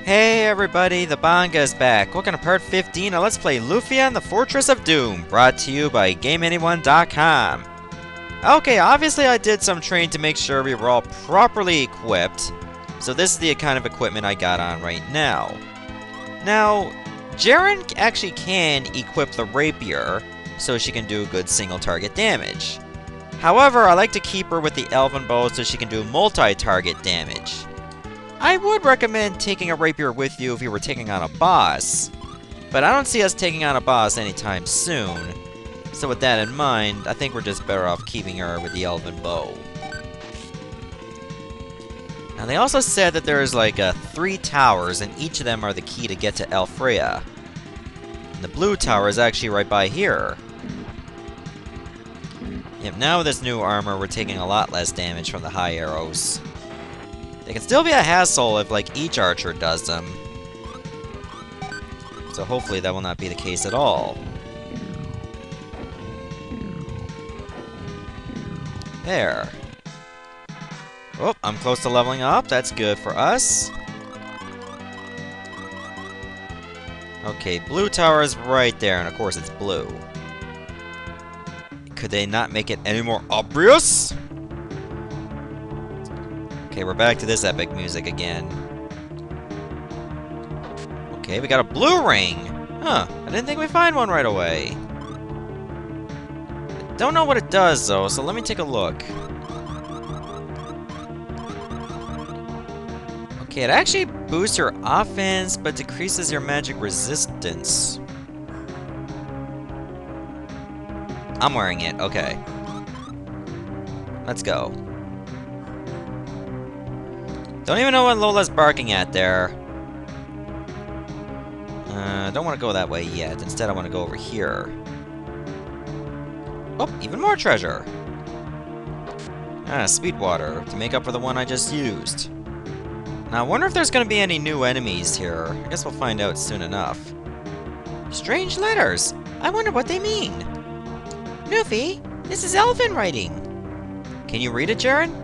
Hey everybody, the manga is back. Welcome to part 15 of Let's Play Lufia and the Fortress of Doom, brought to you by GameAnyone.com. Okay, obviously I did some training to make sure we were all properly equipped, so this is the kind of equipment I got on right now. Now, Jaren actually can equip the rapier, so she can do good single target damage. However, I like to keep her with the elven bow so she can do multi-target damage. I would recommend taking a rapier with you if you were taking on a boss, but I don't see us taking on a boss anytime soon. So with that in mind, I think we're just better off keeping her with the elven bow. Now they also said that there's like 3 towers, and each of them are the key to get to Elfrea. And the blue tower is actually right by here. Yep, now with this new armor, we're taking a lot less damage from the high arrows. They can still be a hassle if, like, each archer does them. So hopefully that will not be the case at all. There. Oh, I'm close to leveling up. That's good for us. Okay, blue tower is right there, and of course it's blue. Could they not make it any more obvious? Okay, we're back to this epic music again. Okay, we got a blue ring! Huh, I didn't think we'd find one right away. I don't know what it does, though, so let me take a look. Okay, it actually boosts your offense, but decreases your magic resistance. I'm wearing it, okay. Let's go. Don't even know what Lola's barking at there. Don't want to go that way yet. Instead, I want to go over here. Oh, even more treasure! Ah, sweet water, to make up for the one I just used. Now, I wonder if there's going to be any new enemies here. I guess we'll find out soon enough. Strange letters! I wonder what they mean! Nufi, this is elven writing! Can you read it, Jaren?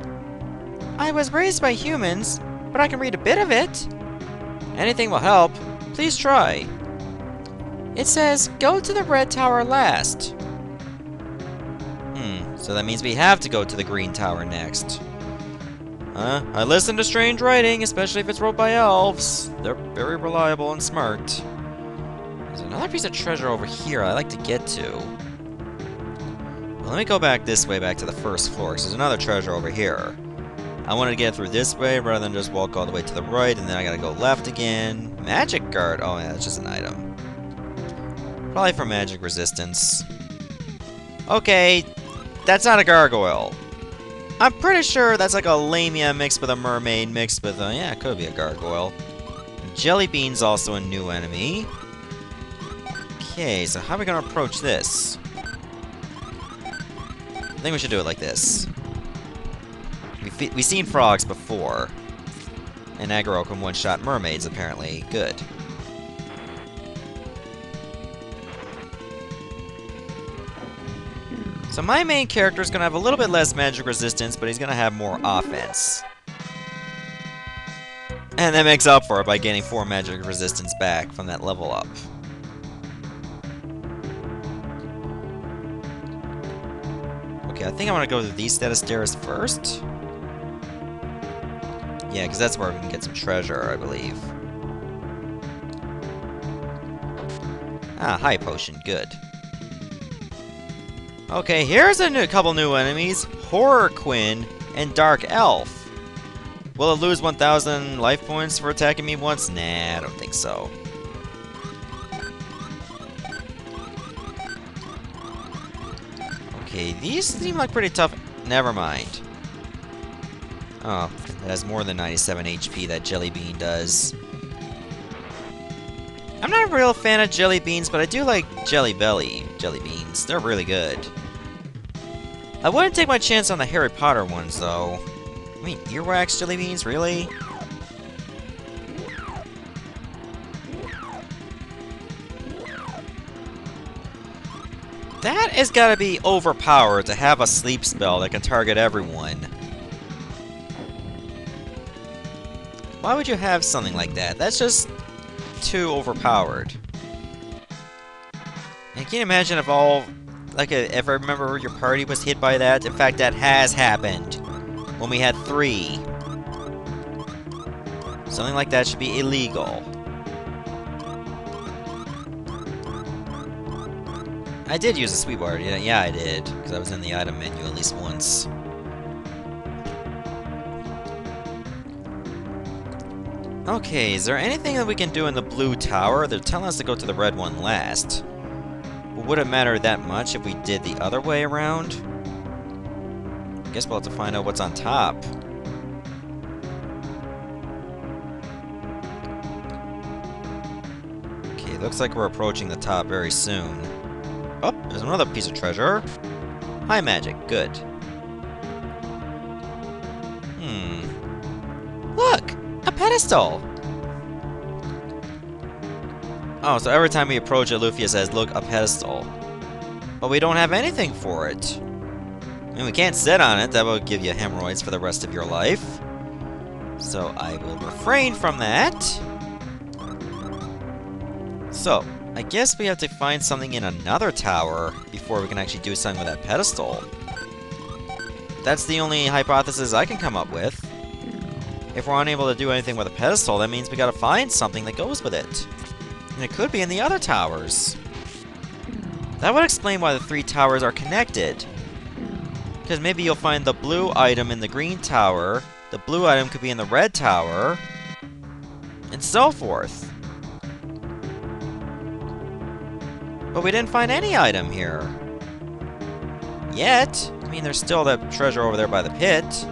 I was raised by humans, but I can read a bit of it. Anything will help. Please try. It says, go to the red tower last. So that means we have to go to the green tower next. I listen to strange writing, especially if it's wrote by elves. They're very reliable and smart. There's another piece of treasure over here I'd like to get to. Well, let me go back this way, back to the first floor, because there's another treasure over here. I wanted to get through this way rather than just walk all the way to the right, and then I gotta go left again. Magic guard. Oh yeah, that's just an item. Probably for magic resistance. Okay, that's not a gargoyle. I'm pretty sure that's like a lamia mixed with a mermaid mixed with a... yeah, it could be a gargoyle. Jelly bean's also a new enemy. Okay, so how are we gonna approach this? I think we should do it like this. We've seen frogs before. And aggro can one-shot mermaids, apparently. Good. So my main character is going to have a little bit less magic resistance, but he's going to have more offense. And that makes up for it by getting 4 magic resistance back from that level up. Okay, I think I want to go through these set of stairs first. Yeah, because that's where we can get some treasure, I believe. Ah, high potion, good. Okay, here's a couple new enemies. Horror Quinn and Dark Elf. Will it lose 1,000 life points for attacking me once? Nah, I don't think so. Okay, these seem like pretty tough. Never mind. Oh, it has more than 97 HP, that jelly bean does. I'm not a real fan of jelly beans, but I do like jelly beans. They're really good. I wouldn't take my chance on the Harry Potter ones, though. I mean, earwax jelly beans, really? That has got to be overpowered to have a sleep spell that can target everyone. Why would you have something like that? That's just too overpowered. And can you imagine if all... if I remember your party was hit by that? In fact, that has happened. When we had 3. Something like that should be illegal. I did use a Sweetwater. Yeah, I did. Because I was in the item menu at least once. Okay, is there anything that we can do in the blue tower? They're telling us to go to the red one last. But would it matter that much if we did the other way around? I guess we'll have to find out what's on top. Okay, looks like we're approaching the top very soon. Oh, there's another piece of treasure. High magic, good. Look! A pedestal! Oh, so every time we approach it, Lufia says, look, a pedestal. But we don't have anything for it. I mean, we can't sit on it. That will give you hemorrhoids for the rest of your life. So I will refrain from that. So, I guess we have to find something in another tower before we can actually do something with that pedestal. That's the only hypothesis I can come up with. If we're unable to do anything with a pedestal, that means we gotta find something that goes with it. And it could be in the other towers. That would explain why the 3 towers are connected. Because maybe you'll find the blue item in the green tower, the blue item could be in the red tower, and so forth. But we didn't find any item here. Yet. I mean, there's still that treasure over there by the pit.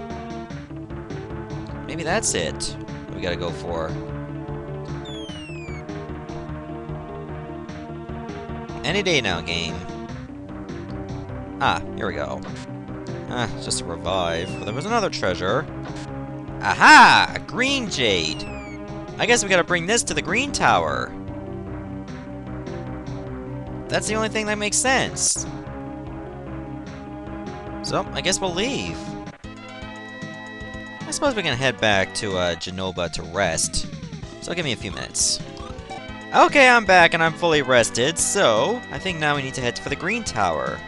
Maybe that's it we gotta go for. Any day now, game. Ah, here we go. It's just a revive. But there was another treasure. Aha! A green jade! I guess we gotta bring this to the green tower. That's the only thing that makes sense. So, I guess we'll leave. I suppose we can head back to Genova to rest. So give me a few minutes. Okay, I'm back and I'm fully rested, so I think now we need to head for the green tower.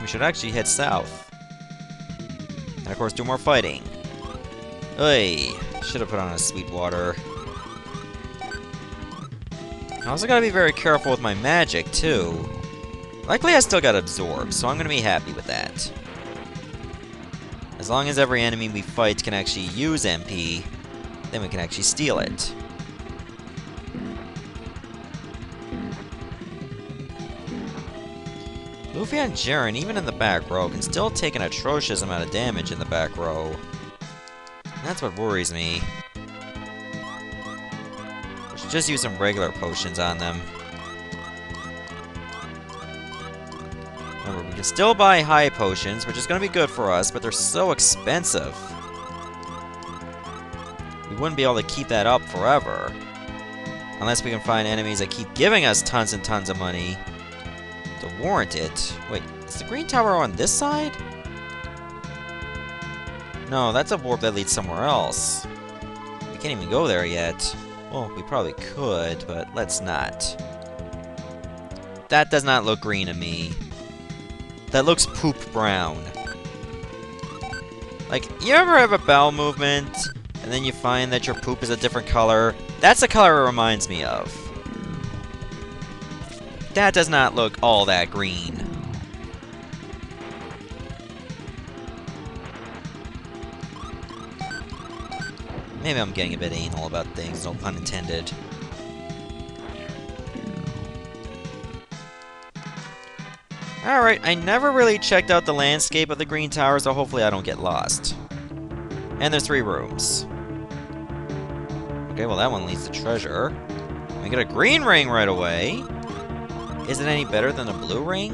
We should actually head south. And of course do more fighting. Oy, should have put on a Sweetwater. I also gotta be very careful with my magic, too. Likely I still got absorbed, so I'm gonna be happy with that. As long as every enemy we fight can actually use MP, then we can actually steal it. Lufia and Jaren, even in the back row, can still take an atrocious amount of damage in the back row. And that's what worries me. We should just use some regular potions on them. Remember, we can still buy high potions, which is going to be good for us, but they're so expensive. We wouldn't be able to keep that up forever. Unless we can find enemies that keep giving us tons and tons of money to warrant it. Wait, is the green tower on this side? No, that's a warp that leads somewhere else. We can't even go there yet. Well, we probably could, but let's not. That does not look green to me. That looks poop brown. Like, you ever have a bowel movement, and then you find that your poop is a different color? That's the color it reminds me of. That does not look all that green. Maybe I'm getting a bit anal about things, no pun intended. Alright, I never really checked out the landscape of the green tower, so hopefully I don't get lost. And there's 3 rooms. Okay, well that one leads to treasure. We get a green ring right away. Is it any better than a blue ring?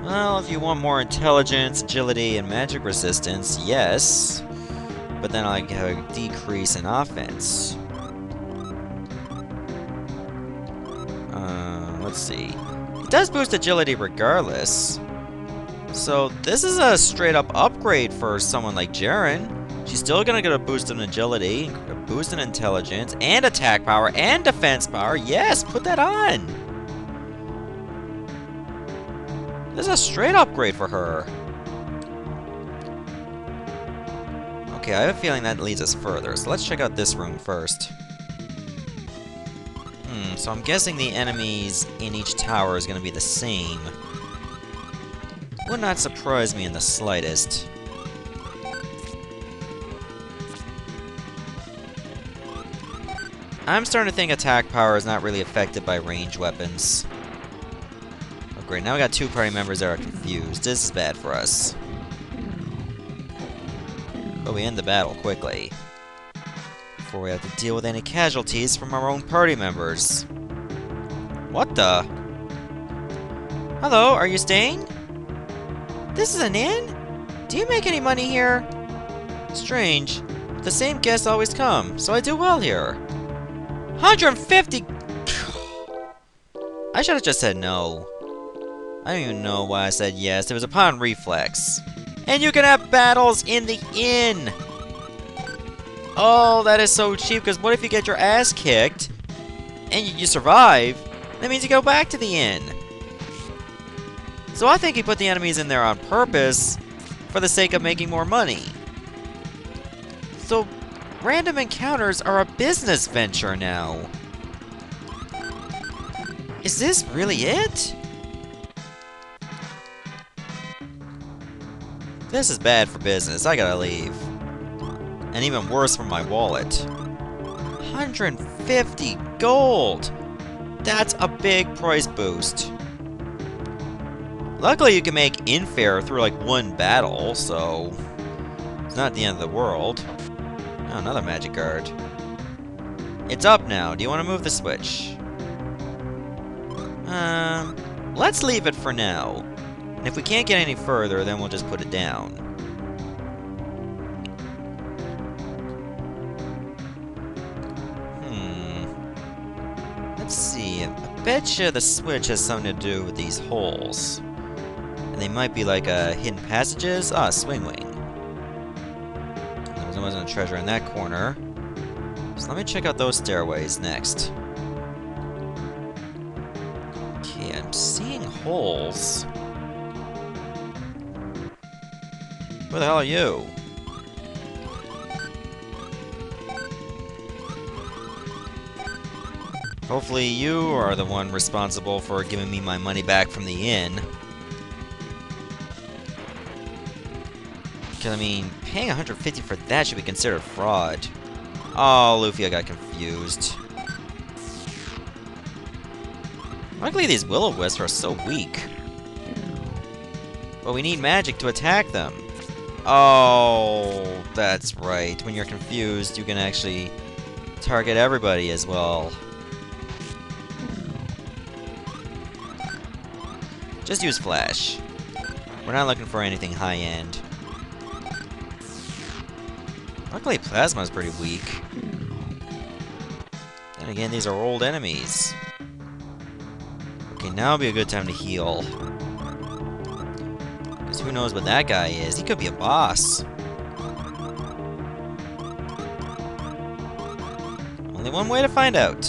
Well, if you want more intelligence, agility, and magic resistance, yes. But then I have a decrease in offense. Let's see. It does boost agility regardless. So this is a straight up upgrade for someone like Jaren. She's still gonna get a boost in agility, a boost in intelligence, and attack power, and defense power. Yes, put that on! This is a straight upgrade for her. Okay, I have a feeling that leads us further, so let's check out this room first. So I'm guessing the enemies in each tower is gonna be the same. Would not surprise me in the slightest. I'm starting to think attack power is not really affected by ranged weapons. Oh great, now we got two party members that are confused. This is bad for us. But we end the battle quickly, before we have to deal with any casualties from our own party members. What the? Hello, are you staying? This is an inn? Do you make any money here? Strange. The same guests always come, so I do well here. 150! I should have just said no. I don't even know why I said yes. It was upon reflex. And you can have battles in the inn! Oh, that is so cheap, because what if you get your ass kicked, and you survive? That means you go back to the inn. So I think he put the enemies in there on purpose, for the sake of making more money. So, random encounters are a business venture now. Is this really it? This is bad for business. I gotta leave. And even worse for my wallet. 150 gold! That's a big price boost. Luckily you can make infare through like one battle, so it's not the end of the world. Oh, another magic guard. It's up now. Do you want to move the switch? Let's leave it for now. And if we can't get any further, then we'll just put it down. Let's see. I betcha the switch has something to do with these holes. And they might be like hidden passages. Ah, swing wing. There wasn't a treasure in that corner. So let me check out those stairways next. Okay, I'm seeing holes. Who the hell are you? Hopefully you are the one responsible for giving me my money back from the inn. Because, I mean, paying 150 for that should be considered fraud. Oh, Lufia got confused. Luckily, these will-o-wisps are so weak. But we need magic to attack them. Oh, that's right. When you're confused, you can actually target everybody as well. Just use flash. We're not looking for anything high-end. Luckily, plasma is pretty weak. Then again, these are old enemies. Okay, now would be a good time to heal. Because who knows what that guy is? He could be a boss. Only one way to find out.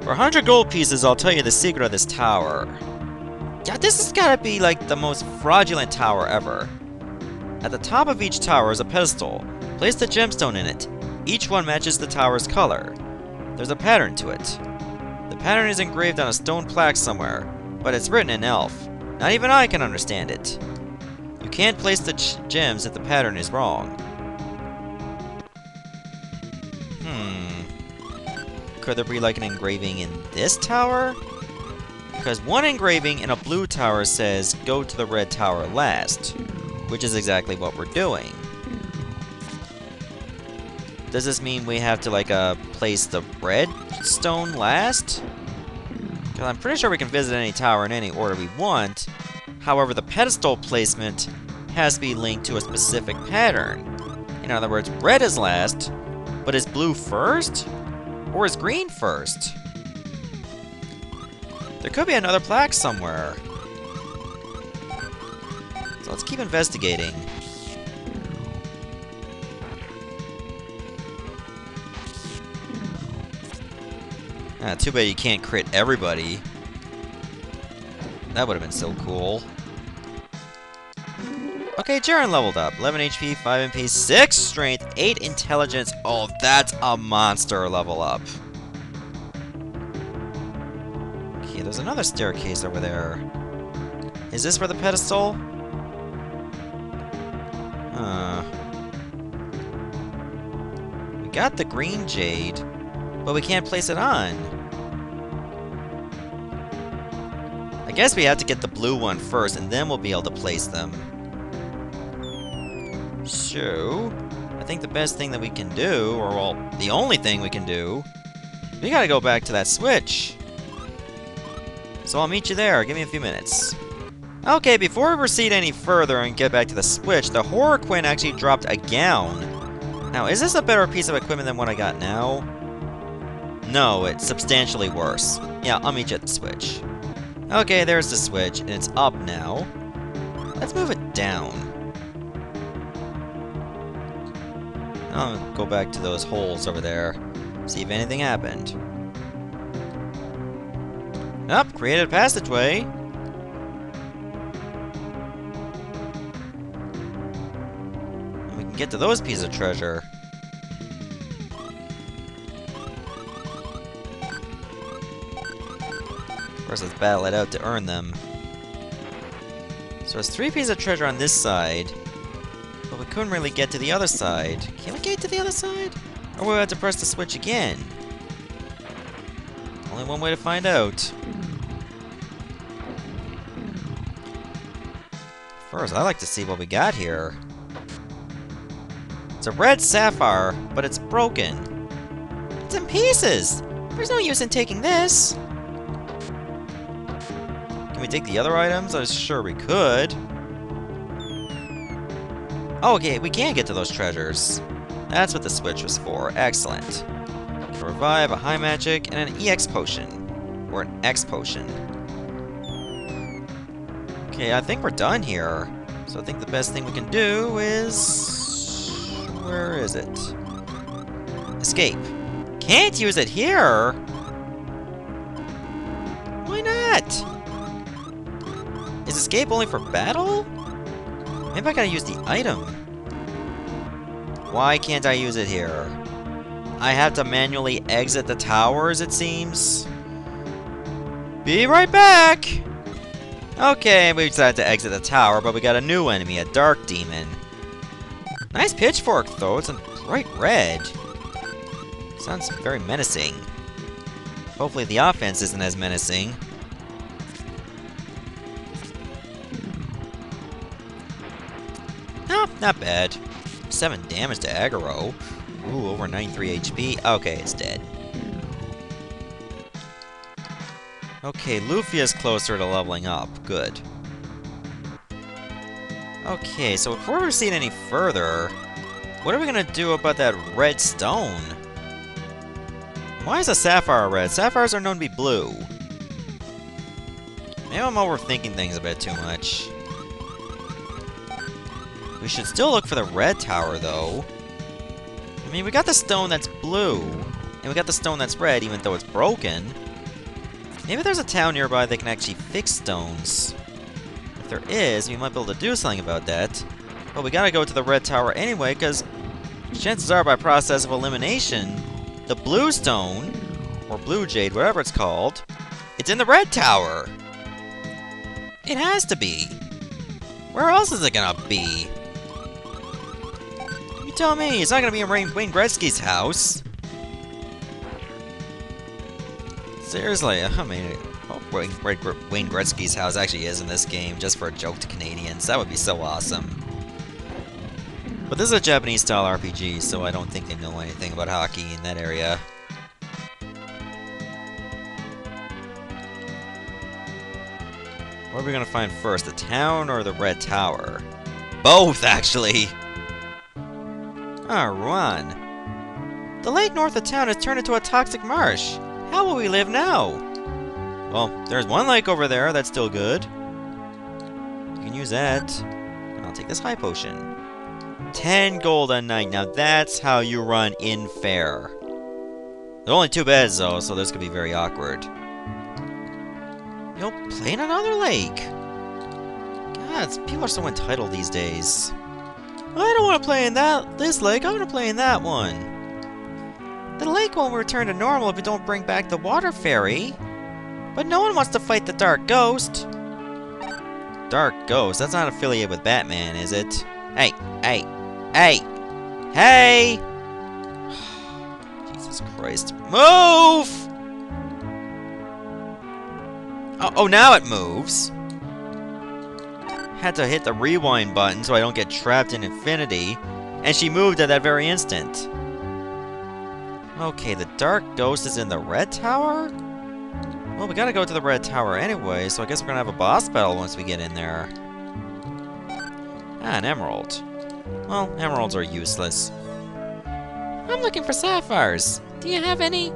For 100 gold pieces, I'll tell you the secret of this tower. Yeah, this has gotta be like the most fraudulent tower ever. At the top of each tower is a pedestal. Place the gemstone in it. Each one matches the tower's color. There's a pattern to it. The pattern is engraved on a stone plaque somewhere, but it's written in Elf. Not even I can understand it. You can't place the gems if the pattern is wrong. Could there be like an engraving in this tower? Because one engraving in a blue tower says, go to the red tower last. Which is exactly what we're doing. Does this mean we have to, like, place the red stone last? Because I'm pretty sure we can visit any tower in any order we want. However, the pedestal placement has to be linked to a specific pattern. In other words, red is last, but is blue first? Or is green first? There could be another plaque somewhere. So let's keep investigating. Ah, too bad you can't crit everybody. That would have been so cool. Okay, Jaren leveled up. 11 HP, 5 MP, 6 Strength, 8 Intelligence. Oh, that's a monster level up. Okay, there's another staircase over there. Is this for the pedestal? We got the green jade, but we can't place it on. I guess we have to get the blue one first, and then we'll be able to place them. So, I think the best thing that we can do, or well, the only thing we can do, we gotta go back to that switch. So I'll meet you there. Give me a few minutes. Okay, before we proceed any further and get back to the switch, the Horror Queen actually dropped a gown. Now, is this a better piece of equipment than what I got now? No, it's substantially worse. Yeah, I'll meet you at the switch. Okay, there's the switch, and it's up now. Let's move it down. I'll go back to those holes over there, see if anything happened. Up, created a passageway. And we can get to those pieces of treasure. Of course, let's battle it out to earn them. So there's 3 pieces of treasure on this side, but we couldn't really get to the other side. Can we get to the other side? Or we'll have to press the switch again? Only one way to find out. First, I'd like to see what we got here. It's a red sapphire, but it's broken. It's in pieces! There's no use in taking this! Can we take the other items? I was sure we could. Oh, okay, we can get to those treasures. That's what the switch was for. Excellent. To revive, a high magic, and an EX potion. Or an X potion. Okay, I think we're done here. So I think the best thing we can do is... Where is it? Escape. Can't use it here! Why not? Is escape only for battle? Maybe I gotta use the item. Why can't I use it here? I have to manually exit the towers, it seems. Be right back! Okay, we decided to exit the tower, but we got a new enemy, a dark demon. Nice pitchfork, though. It's in bright red. Sounds very menacing. Hopefully the offense isn't as menacing. No, not bad. 7 damage to aggro. Ooh, over 93 HP. Okay, it's dead. Okay, Lufia's closer to leveling up. Good. Okay, so before we proceed any further, what are we gonna do about that red stone? Why is a sapphire red? Sapphires are known to be blue. Maybe I'm overthinking things a bit too much. We should still look for the red tower, though. I mean, we got the stone that's blue, and we got the stone that's red, even though it's broken. Maybe there's a town nearby that can actually fix stones. If there is, we might be able to do something about that. But we gotta go to the red tower anyway, because chances are, by process of elimination, the blue stone, or blue jade, whatever it's called, it's in the red tower. It has to be. Where else is it gonna be? You tell me, it's not gonna be in Wayne Gretzky's house. Seriously, I mean, oh, Wayne Gretzky's house actually is in this game, just for a joke to Canadians. That would be so awesome. But this is a Japanese-style RPG, so I don't think they know anything about hockey in that area. What are we gonna find first, the town or the red tower? Both, actually! Ah, run. The lake north of town has turned into a toxic marsh. How will we live now? Well, there's one lake over there that's still good. You can use that. I'll take this high potion. 10 gold a night. Now that's how you run in fair. There are only 2 beds, though, so this could be very awkward. You'll play in another lake. God, people are so entitled these days. I don't want to play in this lake. I want to play in that one. The lake won't return to normal if you don't bring back the water fairy. But no one wants to fight the Dark Ghost. Dark Ghost? That's not affiliated with Batman, is it? Hey! Hey! Hey! Hey! Jesus Christ. Move! Oh, now it moves. Had to hit the rewind button so I don't get trapped in infinity. And she moved at that very instant. Okay, the Dark Ghost is in the Red Tower? Well, we gotta go to the Red Tower anyway, so I guess we're gonna have a boss battle once we get in there. Ah, an emerald. Well, emeralds are useless. I'm looking for sapphires. Do you have any?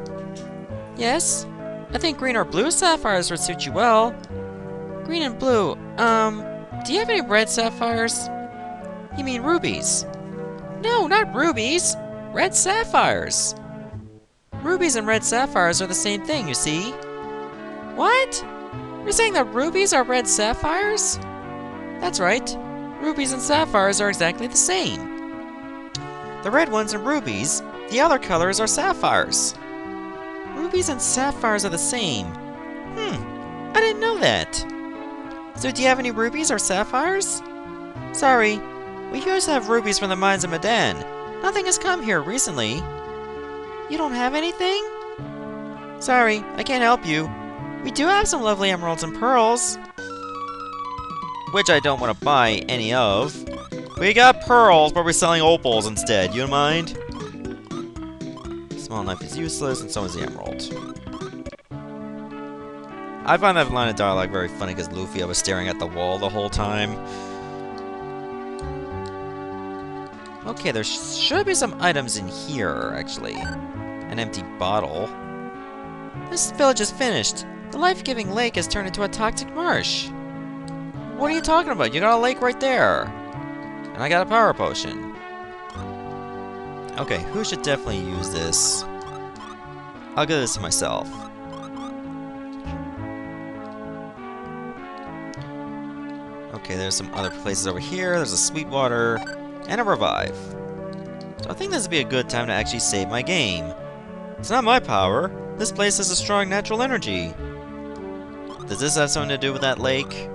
Yes? I think green or blue sapphires would suit you well. Green and blue. Do you have any red sapphires? You mean rubies? No, not rubies. Red sapphires. Rubies and red sapphires are the same thing, you see. What? You're saying that rubies are red sapphires? That's right. Rubies and sapphires are exactly the same. The red ones are rubies. The other colors are sapphires. Rubies and sapphires are the same. I didn't know that. So do you have any rubies or sapphires? Sorry, we used to have rubies from the mines of Medan. Nothing has come here recently. You don't have anything? Sorry, I can't help you. We do have some lovely emeralds and pearls. Which I don't want to buy any of. We got pearls, but we're selling opals instead. You don't mind? Small knife is useless, and so is the emerald. I find that line of dialogue very funny because Lufia was staring at the wall the whole time. Okay, there should be some items in here, actually. An empty bottle. This village is finished. The life-giving lake has turned into a toxic marsh. What are you talking about? You got a lake right there. And I got a power potion. Okay, who should definitely use this? I'll give this to myself. Okay, there's some other places over here. There's a Sweetwater and a Revive. So I think this would be a good time to actually save my game. It's not my power. This place has a strong natural energy. Does this have something to do with that lake?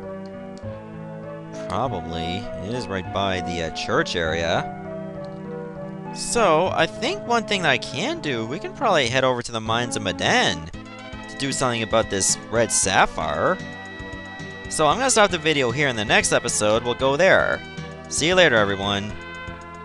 Probably. It is right by the church area. So, I think one thing that I can do, we can probably head over to the mines of Medan to do something about this red sapphire. So I'm going to stop the video here. In the next episode, we'll go there. See you later, everyone.